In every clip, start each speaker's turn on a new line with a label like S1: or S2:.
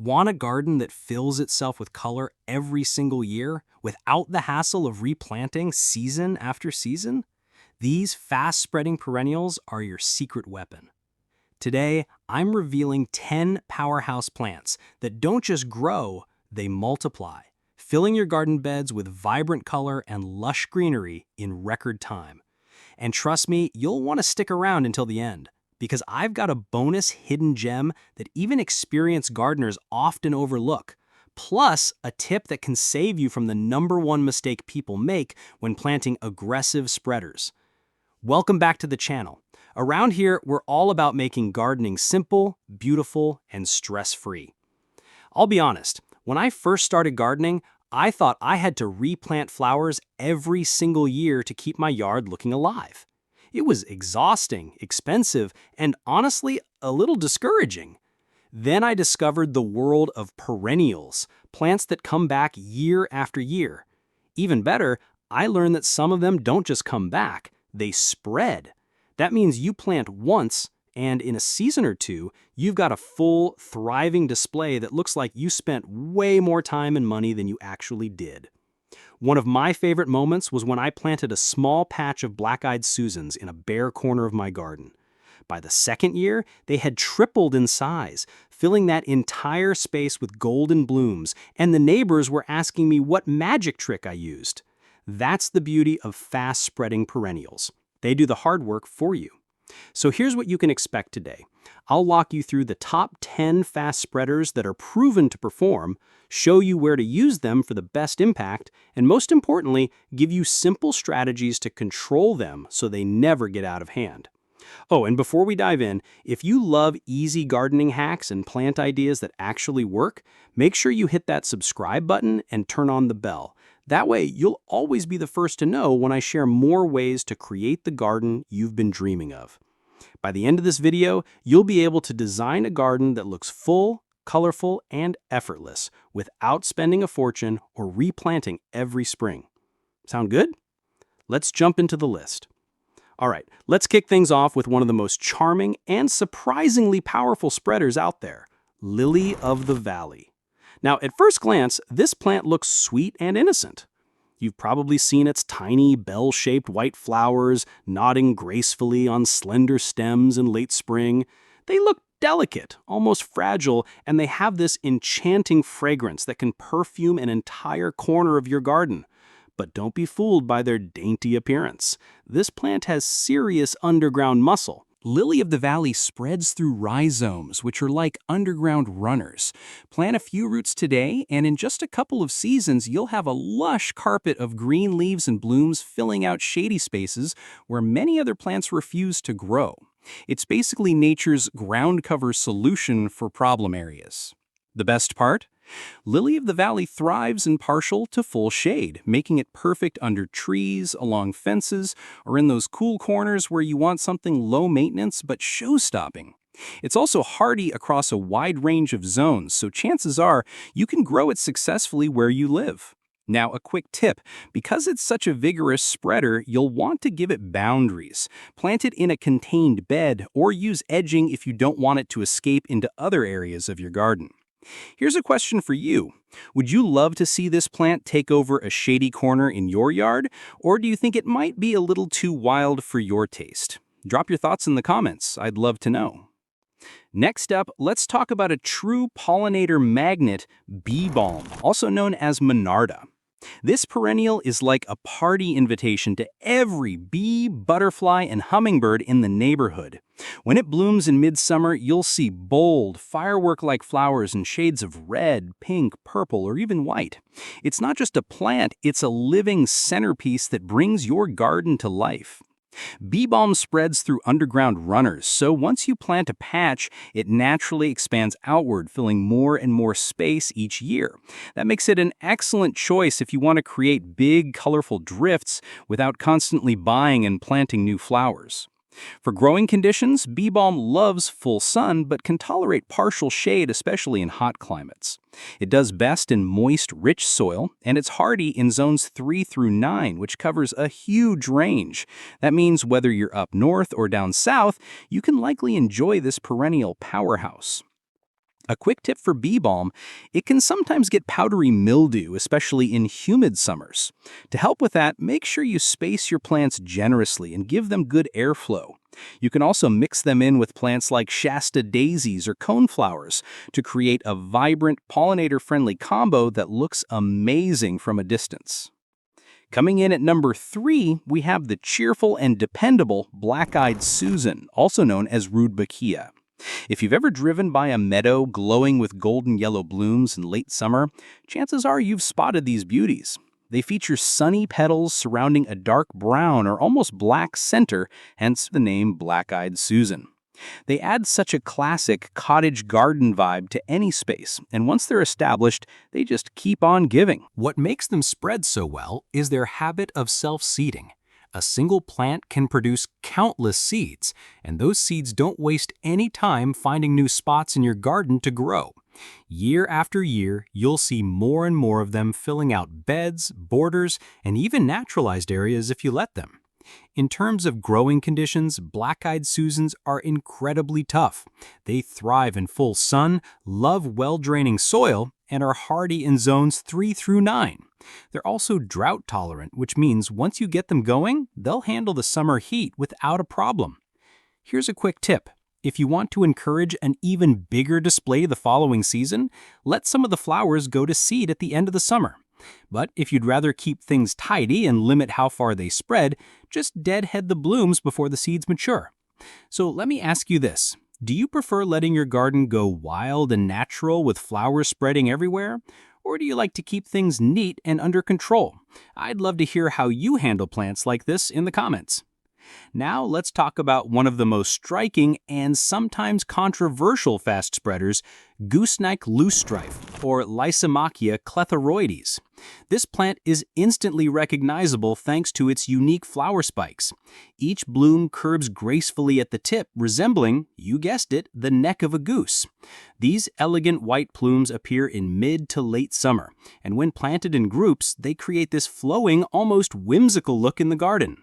S1: Want a garden that fills itself with color every single year without the hassle of replanting season after season? These fast-spreading perennials are your secret weapon. Today, I'm revealing 10 powerhouse plants that don't just grow, they multiply, filling your garden beds with vibrant color and lush greenery in record time. And trust me, you'll want to stick around until the end, because I've got a bonus hidden gem that even experienced gardeners often overlook, plus a tip that can save you from the #1 mistake people make when planting aggressive spreaders. Welcome back to the channel. Around here, we're all about making gardening simple, beautiful, and stress-free. I'll be honest, when I first started gardening, I thought I had to replant flowers every single year to keep my yard looking alive. It was exhausting, expensive, and honestly, a little discouraging. Then I discovered the world of perennials, plants that come back year after year. Even better, I learned that some of them don't just come back, they spread. That means you plant once, and in a season or two, you've got a full, thriving display that looks like you spent way more time and money than you actually did. One of my favorite moments was when I planted a small patch of black-eyed Susans in a bare corner of my garden. By the second year, they had tripled in size, filling that entire space with golden blooms, and the neighbors were asking me what magic trick I used. That's the beauty of fast-spreading perennials. They do the hard work for you. So here's what you can expect today. I'll walk you through the top 10 fast spreaders that are proven to perform, show you where to use them for the best impact, and most importantly, give you simple strategies to control them so they never get out of hand. Oh, and before we dive in, if you love easy gardening hacks and plant ideas that actually work, make sure you hit that subscribe button and turn on the bell. That way, you'll always be the first to know when I share more ways to create the garden you've been dreaming of. By the end of this video, you'll be able to design a garden that looks full, colorful, and effortless without spending a fortune or replanting every spring. Sound good? Let's jump into the list. All right, let's kick things off with one of the most charming and surprisingly powerful spreaders out there, Lily of the Valley. Now, at first glance, this plant looks sweet and innocent. You've probably seen its tiny, bell-shaped white flowers nodding gracefully on slender stems in late spring. They look delicate, almost fragile, and they have this enchanting fragrance that can perfume an entire corner of your garden. But don't be fooled by their dainty appearance. This plant has serious underground muscle. Lily of the Valley spreads through rhizomes, which are like underground runners. Plant a few roots today, and in just a couple of seasons, you'll have a lush carpet of green leaves and blooms filling out shady spaces where many other plants refuse to grow. It's basically nature's ground cover solution for problem areas. The best part? Lily of the Valley thrives in partial to full shade, making it perfect under trees, along fences, or in those cool corners where you want something low maintenance but show-stopping. It's also hardy across a wide range of zones, so chances are you can grow it successfully where you live. Now, a quick tip. Because it's such a vigorous spreader, you'll want to give it boundaries. Plant it in a contained bed, or use edging if you don't want it to escape into other areas of your garden. Here's a question for you. Would you love to see this plant take over a shady corner in your yard, or do you think it might be a little too wild for your taste? Drop your thoughts in the comments. I'd love to know. Next up, let's talk about a true pollinator magnet, bee balm, also known as Monarda. This perennial is like a party invitation to every bee, butterfly, and hummingbird in the neighborhood. When it blooms in midsummer, you'll see bold, firework-like flowers in shades of red, pink, purple, or even white. It's not just a plant, it's a living centerpiece that brings your garden to life. Bee balm spreads through underground runners, so once you plant a patch, it naturally expands outward, filling more and more space each year. That makes it an excellent choice if you want to create big, colorful drifts without constantly buying and planting new flowers. For growing conditions, bee balm loves full sun but can tolerate partial shade, especially in hot climates. It does best in moist, rich soil, and it's hardy in zones 3 through 9, which covers a huge range. That means whether you're up north or down south, you can likely enjoy this perennial powerhouse. A quick tip for bee balm, it can sometimes get powdery mildew, especially in humid summers. To help with that, make sure you space your plants generously and give them good airflow. You can also mix them in with plants like Shasta daisies or coneflowers to create a vibrant, pollinator-friendly combo that looks amazing from a distance. Coming in at number 3, we have the cheerful and dependable black-eyed Susan, also known as rudbeckia. If you've ever driven by a meadow glowing with golden yellow blooms in late summer, chances are you've spotted these beauties. They feature sunny petals surrounding a dark brown or almost black center, hence the name Black-Eyed Susan. They add such a classic cottage garden vibe to any space, and once they're established, they just keep on giving. What makes them spread so well is their habit of self-seeding. A single plant can produce countless seeds, and those seeds don't waste any time finding new spots in your garden to grow. Year after year, you'll see more and more of them filling out beds, borders, and even naturalized areas if you let them. In terms of growing conditions, black-eyed Susans are incredibly tough. They thrive in full sun, love well-draining soil, and are hardy in zones 3 through 9. They're also drought tolerant, which means once you get them going, they'll handle the summer heat without a problem. Here's a quick tip. If you want to encourage an even bigger display the following season, let some of the flowers go to seed at the end of the summer. But if you'd rather keep things tidy and limit how far they spread, just deadhead the blooms before the seeds mature. So let me ask you this. Do you prefer letting your garden go wild and natural with flowers spreading everywhere? Or do you like to keep things neat and under control? I'd love to hear how you handle plants like this in the comments. Now let's talk about one of the most striking and sometimes controversial fast spreaders, Gooseneck loosestrife, or Lysimachia clethoroides. This plant is instantly recognizable thanks to its unique flower spikes. Each bloom curves gracefully at the tip, resembling, you guessed it, the neck of a goose. These elegant white plumes appear in mid to late summer, and when planted in groups, they create this flowing, almost whimsical look in the garden.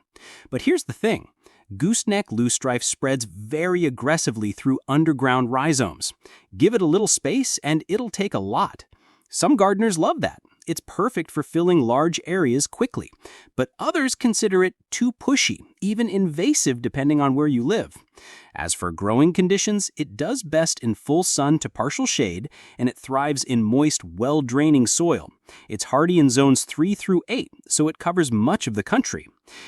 S1: But here's the thing. Gooseneck loosestrife spreads very aggressively through underground rhizomes. Give it a little space and it'll take a lot. Some gardeners love that. It's perfect for filling large areas quickly. But others consider it too pushy, even invasive depending on where you live. As for growing conditions, it does best in full sun to partial shade, and it thrives in moist, well-draining soil. It's hardy in zones 3 through 8, so it covers much of the country.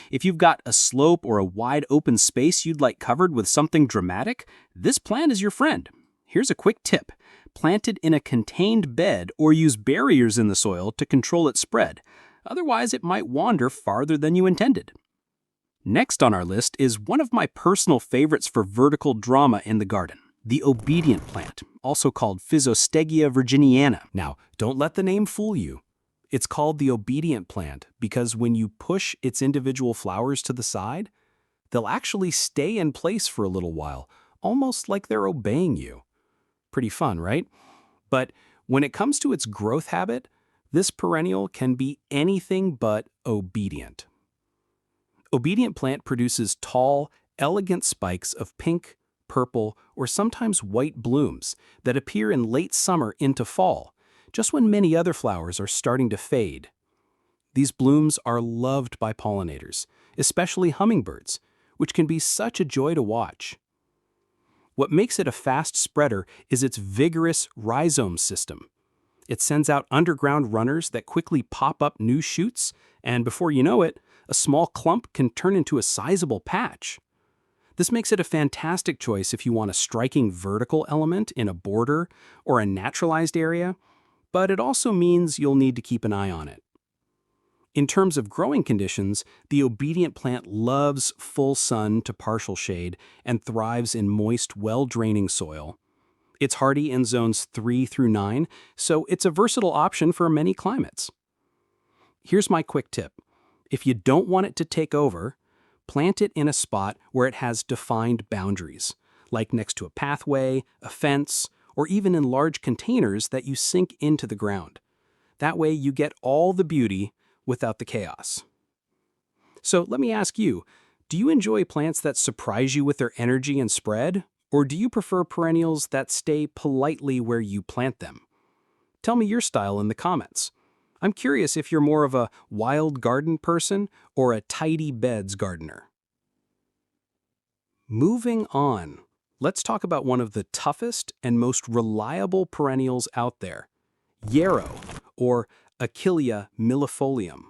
S1: If you've got a slope or a wide open space you'd like covered with something dramatic, this plant is your friend. Here's a quick tip. Plant it in a contained bed or use barriers in the soil to control its spread. Otherwise, it might wander farther than you intended. Next on our list is one of my personal favorites for vertical drama in the garden, the obedient plant, also called Physostegia virginiana. Now, don't let the name fool you. It's called the obedient plant because when you push its individual flowers to the side, they'll actually stay in place for a little while, almost like they're obeying you. Pretty fun, right? But when it comes to its growth habit, this perennial can be anything but obedient. Obedient plant produces tall, elegant spikes of pink, purple, or sometimes white blooms that appear in late summer into fall, just when many other flowers are starting to fade. These blooms are loved by pollinators, especially hummingbirds, which can be such a joy to watch. What makes it a fast spreader is its vigorous rhizome system. It sends out underground runners that quickly pop up new shoots, and before you know it, a small clump can turn into a sizable patch. This makes it a fantastic choice if you want a striking vertical element in a border or a naturalized area, but it also means you'll need to keep an eye on it. In terms of growing conditions, the obedient plant loves full sun to partial shade and thrives in moist, well-draining soil. It's hardy in zones 3 through 9, so it's a versatile option for many climates. Here's my quick tip. If you don't want it to take over, plant it in a spot where it has defined boundaries, like next to a pathway, a fence, or even in large containers that you sink into the ground. That way you get all the beauty without the chaos. So let me ask you, do you enjoy plants that surprise you with their energy and spread, Or do you prefer perennials that stay politely where you plant them? Tell me your style in the comments. I'm curious if you're more of a wild garden person or a tidy beds gardener. Moving on, let's talk about one of the toughest and most reliable perennials out there, Yarrow, or Achillea millefolium.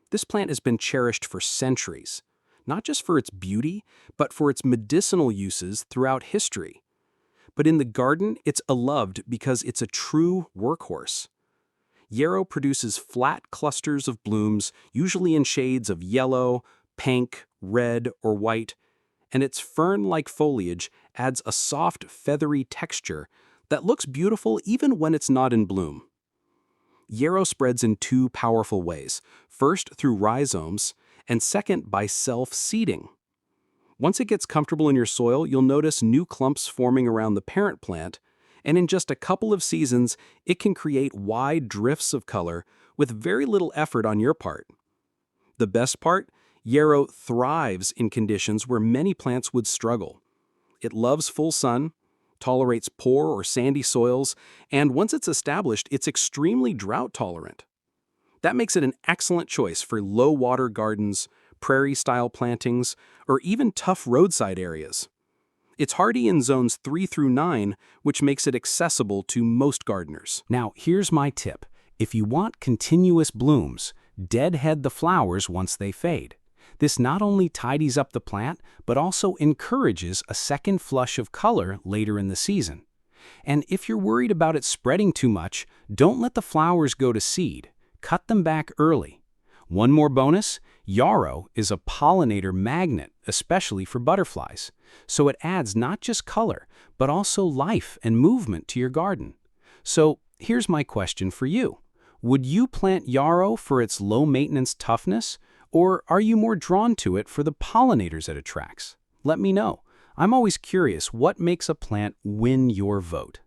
S1: This plant has been cherished for centuries, not just for its beauty, but for its medicinal uses throughout history. But in the garden, it's beloved because it's a true workhorse. Yarrow produces flat clusters of blooms, usually in shades of yellow, pink, red, or white, and its fern-like foliage adds a soft, feathery texture that looks beautiful even when it's not in bloom. Yarrow spreads in two powerful ways, first through rhizomes, and second by self-seeding. Once it gets comfortable in your soil, you'll notice new clumps forming around the parent plant, and in just a couple of seasons, it can create wide drifts of color with very little effort on your part. The best part? Yarrow thrives in conditions where many plants would struggle. It loves full sun, tolerates poor or sandy soils, and once it's established, it's extremely drought tolerant. That makes it an excellent choice for low-water gardens, prairie-style plantings, or even tough roadside areas. It's hardy in zones 3 through 9, which makes it accessible to most gardeners. Now, here's my tip. If you want continuous blooms, deadhead the flowers once they fade. This not only tidies up the plant, but also encourages a second flush of color later in the season. And if you're worried about it spreading too much, don't let the flowers go to seed. Cut them back early. One more bonus, Yarrow is a pollinator magnet, especially for butterflies. So it adds not just color, but also life and movement to your garden. So here's my question for you. Would you plant Yarrow for its low-maintenance toughness, or are you more drawn to it for the pollinators it attracts? Let me know. I'm always curious what makes a plant win your vote.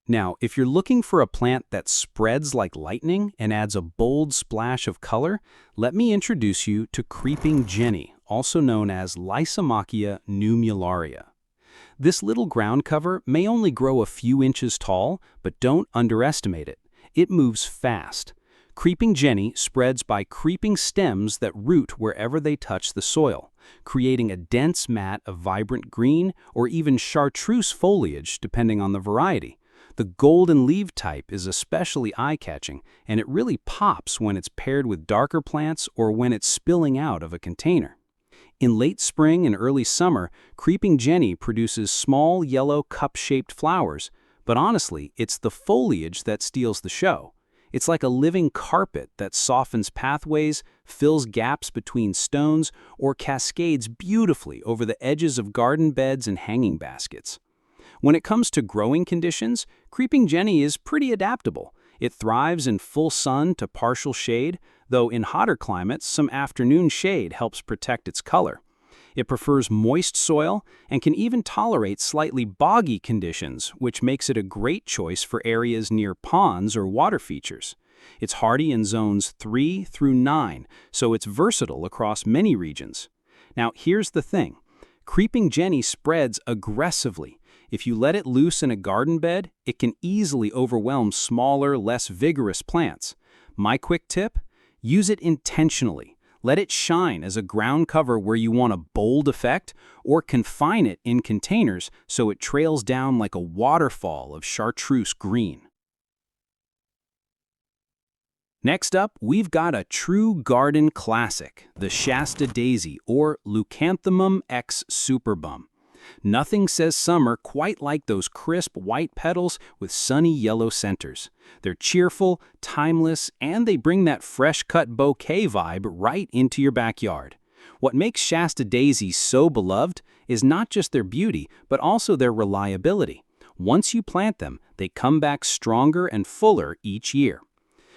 S1: Now, if you're looking for a plant that spreads like lightning and adds a bold splash of color, let me introduce you to Creeping Jenny, also known as Lysomachia numularia. This little ground cover may only grow a few inches tall, but don't underestimate it. It moves fast. Creeping Jenny spreads by creeping stems that root wherever they touch the soil, creating a dense mat of vibrant green or even chartreuse foliage depending on the variety. The golden leaf type is especially eye-catching, and it really pops when it's paired with darker plants or when it's spilling out of a container. In late spring and early summer, Creeping Jenny produces small yellow cup-shaped flowers, but honestly, it's the foliage that steals the show. It's like a living carpet that softens pathways, fills gaps between stones, or cascades beautifully over the edges of garden beds and hanging baskets. When it comes to growing conditions, Creeping Jenny is pretty adaptable. It thrives in full sun to partial shade, though in hotter climates, some afternoon shade helps protect its color. It prefers moist soil and can even tolerate slightly boggy conditions, which makes it a great choice for areas near ponds or water features. It's hardy in zones 3 through 9, so it's versatile across many regions. Now, here's the thing. Creeping Jenny spreads aggressively. If you let it loose in a garden bed, it can easily overwhelm smaller, less vigorous plants. My quick tip? Use it intentionally. Let it shine as a ground cover where you want a bold effect, or confine it in containers so it trails down like a waterfall of chartreuse green. Next up, we've got a true garden classic, the Shasta daisy, or Leucanthemum X superbum. Nothing says summer quite like those crisp white petals with sunny yellow centers. They're cheerful, timeless, and they bring that fresh-cut bouquet vibe right into your backyard. What makes Shasta daisies so beloved is not just their beauty, but also their reliability. Once you plant them, they come back stronger and fuller each year.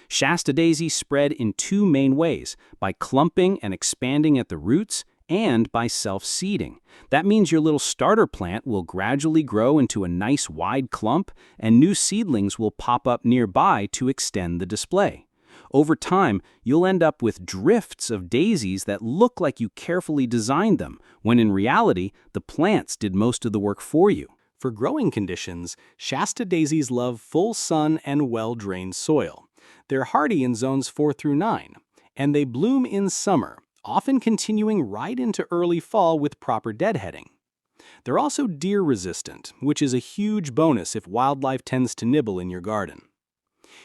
S1: Shasta daisies spread in two main ways, by clumping and expanding at the roots, and by self-seeding. That means your little starter plant will gradually grow into a nice wide clump, and new seedlings will pop up nearby to extend the display.
S2: Over time, you'll end up with drifts of daisies that look like you carefully designed them, when in reality, the plants did most of the work for you.
S1: For growing conditions, Shasta daisies love full sun and well-drained soil. They're hardy in zones 4 through 9, and they bloom in summer, often continuing right into early fall with proper deadheading. They're also deer-resistant, which is a huge bonus if wildlife tends to nibble in your garden.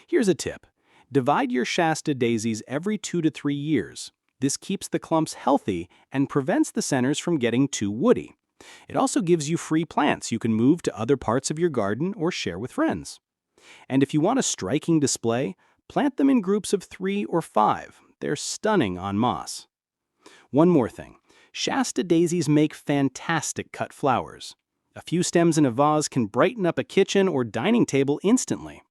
S1: Here's a tip. Divide your Shasta daisies every 2 to 3 years. This keeps the clumps healthy and prevents the centers from getting too woody. It also gives you free plants you can move to other parts of your garden or share with friends. And if you want a striking display, plant them in groups of 3 or 5. They're stunning on moss. One more thing. Shasta daisies make fantastic cut flowers. A few stems in a vase can brighten up a kitchen or dining table instantly.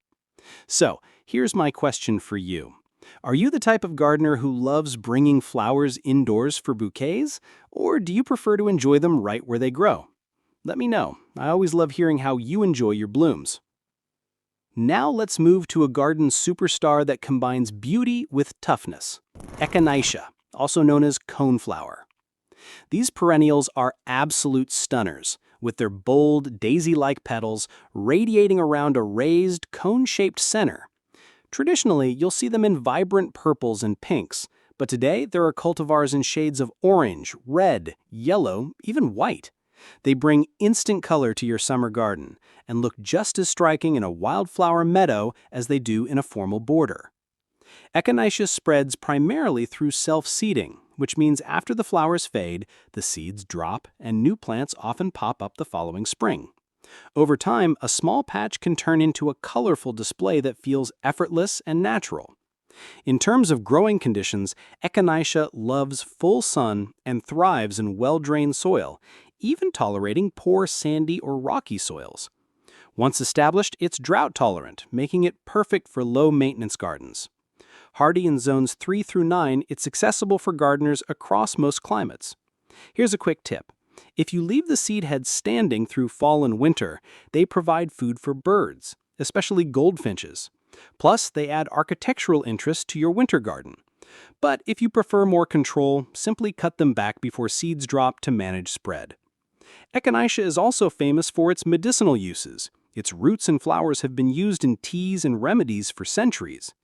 S1: So, here's my question for you. Are you the type of gardener who loves bringing flowers indoors for bouquets, or do you prefer to enjoy them right where they grow? Let me know. I always love hearing how you enjoy your blooms. Now let's move to a garden superstar that combines beauty with toughness. Echinacea, also known as coneflower. These perennials are absolute stunners, with their bold, daisy-like petals radiating around a raised, cone-shaped center. Traditionally, you'll see them in vibrant purples and pinks, but today there are cultivars in shades of orange, red, yellow, even white. They bring instant color to your summer garden and look just as striking in a wildflower meadow as they do in a formal border. Echinacea spreads primarily through self-seeding, which means after the flowers fade, the seeds drop and new plants often pop up the following spring. Over time, a small patch can turn into a colorful display that feels effortless and natural. In terms of growing conditions, Echinacea loves full sun and thrives in well-drained soil, even tolerating poor sandy or rocky soils. Once established, it's drought-tolerant, making it perfect for low-maintenance gardens. Hardy in zones 3 through 9, it's accessible for gardeners across most climates. Here's a quick tip. If you leave the seed heads standing through fall and winter, they provide food for birds, especially goldfinches. Plus, they add architectural interest to your winter garden. But if you prefer more control, simply cut them back before seeds drop to manage spread. Echinacea is also famous for its medicinal uses. Its roots and flowers have been used in teas and remedies for centuries.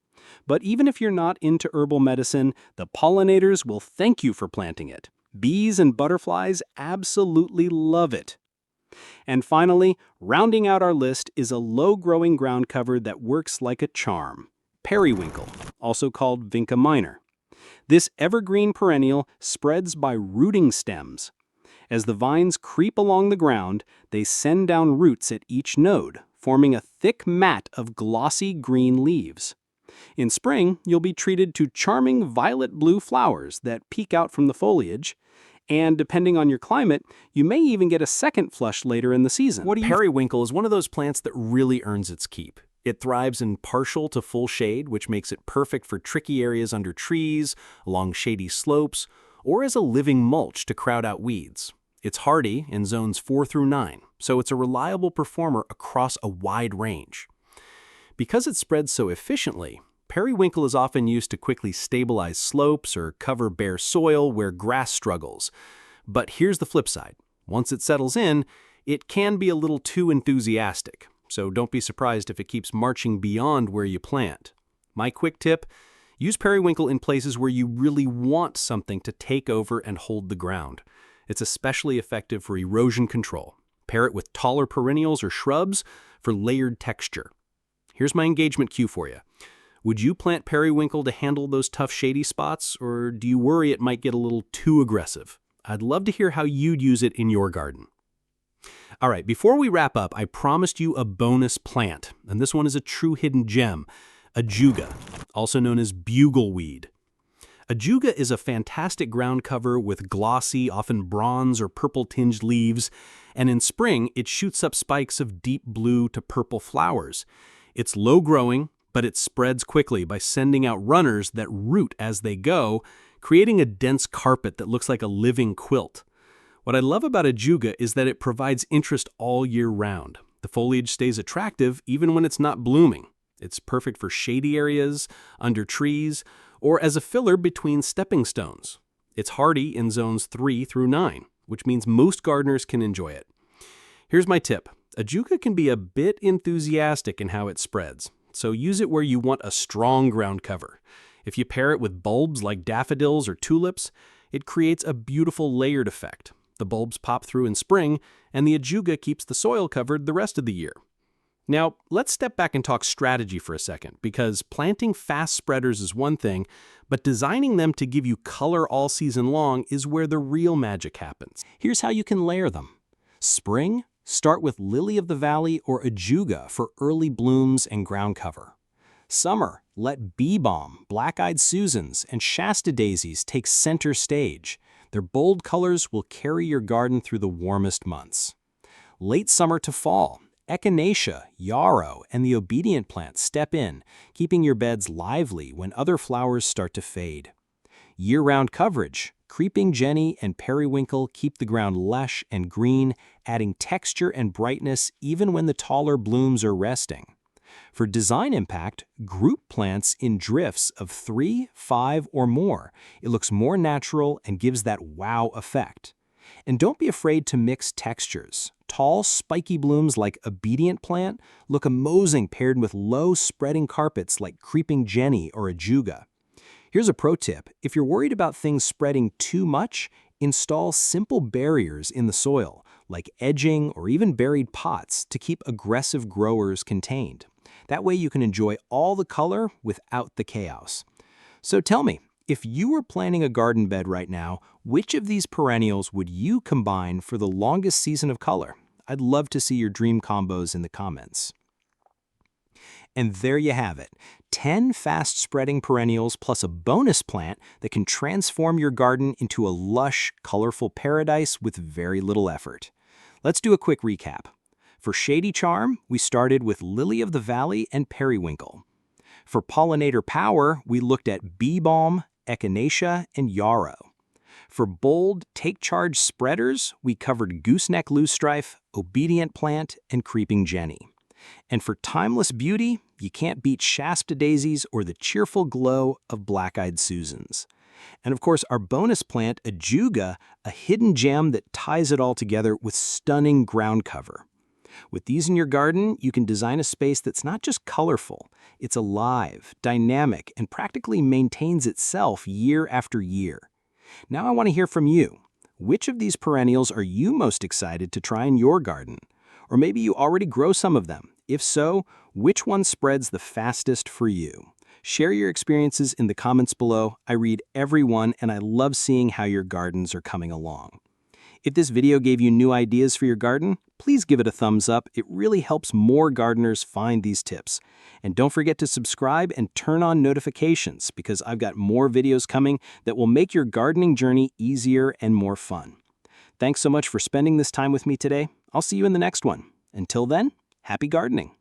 S1: But even if you're not into herbal medicine, the pollinators will thank you for planting it. Bees and butterflies absolutely love it. And finally, rounding out our list is a low-growing ground cover that works like a charm. Periwinkle, also called Vinca minor. This evergreen perennial spreads by rooting stems. As the vines creep along the ground, they send down roots at each node, forming a thick mat of glossy green leaves. In spring, you'll be treated to charming violet-blue flowers that peek out from the foliage, and depending on your climate, you may even get a second flush later in the season.
S3: Periwinkle is one of those plants that really earns its keep. It thrives in partial to full shade, which makes it perfect for tricky areas under trees, along shady slopes, or as a living mulch to crowd out weeds. It's hardy in zones 4 through 9, so it's a reliable performer across a wide range. Because it spreads so efficiently, periwinkle is often used to quickly stabilize slopes or cover bare soil where grass struggles. But here's the flip side. Once it settles in, it can be a little too enthusiastic, so don't be surprised if it keeps marching beyond where you plant. My quick tip, use periwinkle in places where you really want something to take over and hold the ground. It's especially effective for erosion control. Pair it with taller perennials or shrubs for layered texture. Here's my engagement cue for you. Would you plant periwinkle to handle those tough shady spots, or do you worry it might get a little too aggressive? I'd love to hear how you'd use it in your garden. All right, before we wrap up, I promised you a bonus plant, and this one is a true hidden gem, Ajuga, also known as bugleweed. Ajuga is a fantastic ground cover with glossy, often bronze or purple-tinged leaves, and in spring it shoots up spikes of deep blue to purple flowers. It's low-growing, but it spreads quickly by sending out runners that root as they go, creating a dense carpet that looks like a living quilt. What I love about Ajuga is that it provides interest all year round. The foliage stays attractive even when it's not blooming. It's perfect for shady areas, under trees, or as a filler between stepping stones. It's hardy in zones 3 through 9, which means most gardeners can enjoy it. Here's my tip. Ajuga can be a bit enthusiastic in how it spreads, so use it where you want a strong ground cover. If you pair it with bulbs like daffodils or tulips, it creates a beautiful layered effect. The bulbs pop through in spring, and the Ajuga keeps the soil covered the rest of the year. Now, let's step back and talk strategy for a second, because planting fast spreaders is one thing, but designing them to give you color all season long is where the real magic happens.
S1: Here's how you can layer them. Spring, start with lily of the valley or Ajuga for early blooms and ground cover. Summer, let bee balm, black-eyed Susans, and Shasta daisies take center stage. Their bold colors will carry your garden through the warmest months. Late summer to fall, Echinacea, Yarrow, and the obedient plants step in, keeping your beds lively when other flowers start to fade. Year-round coverage, Creeping Jenny and Periwinkle keep the ground lush and green, adding texture and brightness even when the taller blooms are resting. For design impact, group plants in drifts of 3, 5, or more. It looks more natural and gives that wow effect. And don't be afraid to mix textures. Tall, spiky blooms like obedient plant look amazing paired with low, spreading carpets like Creeping Jenny or Ajuga. Here's a pro tip. If you're worried about things spreading too much, install simple barriers in the soil, like edging or even buried pots to keep aggressive growers contained. That way you can enjoy all the color without the chaos. So tell me, if you were planning a garden bed right now, which of these perennials would you combine for the longest season of color? I'd love to see your dream combos in the comments. And there you have it, 10 fast-spreading perennials plus a bonus plant that can transform your garden into a lush, colorful paradise with very little effort. Let's do a quick recap. For shady charm, we started with Lily of the Valley and Periwinkle. For pollinator power, we looked at bee balm, Echinacea, and Yarrow. For bold, take-charge spreaders, we covered Gooseneck loosestrife, obedient plant, and Creeping Jenny. And for timeless beauty, you can't beat Shasta daisies or the cheerful glow of black-eyed Susans. And of course, our bonus plant, Ajuga, a hidden gem that ties it all together with stunning ground cover. With these in your garden, you can design a space that's not just colorful, it's alive, dynamic, and practically maintains itself year after year. Now I want to hear from you. Which of these perennials are you most excited to try in your garden? Or maybe you already grow some of them. If so, which one spreads the fastest for you? Share your experiences in the comments below. I read every one, and I love seeing how your gardens are coming along. If this video gave you new ideas for your garden, please give it a thumbs up. It really helps more gardeners find these tips. And don't forget to subscribe and turn on notifications because I've got more videos coming that will make your gardening journey easier and more fun. Thanks so much for spending this time with me today. I'll see you in the next one. Until then, happy gardening.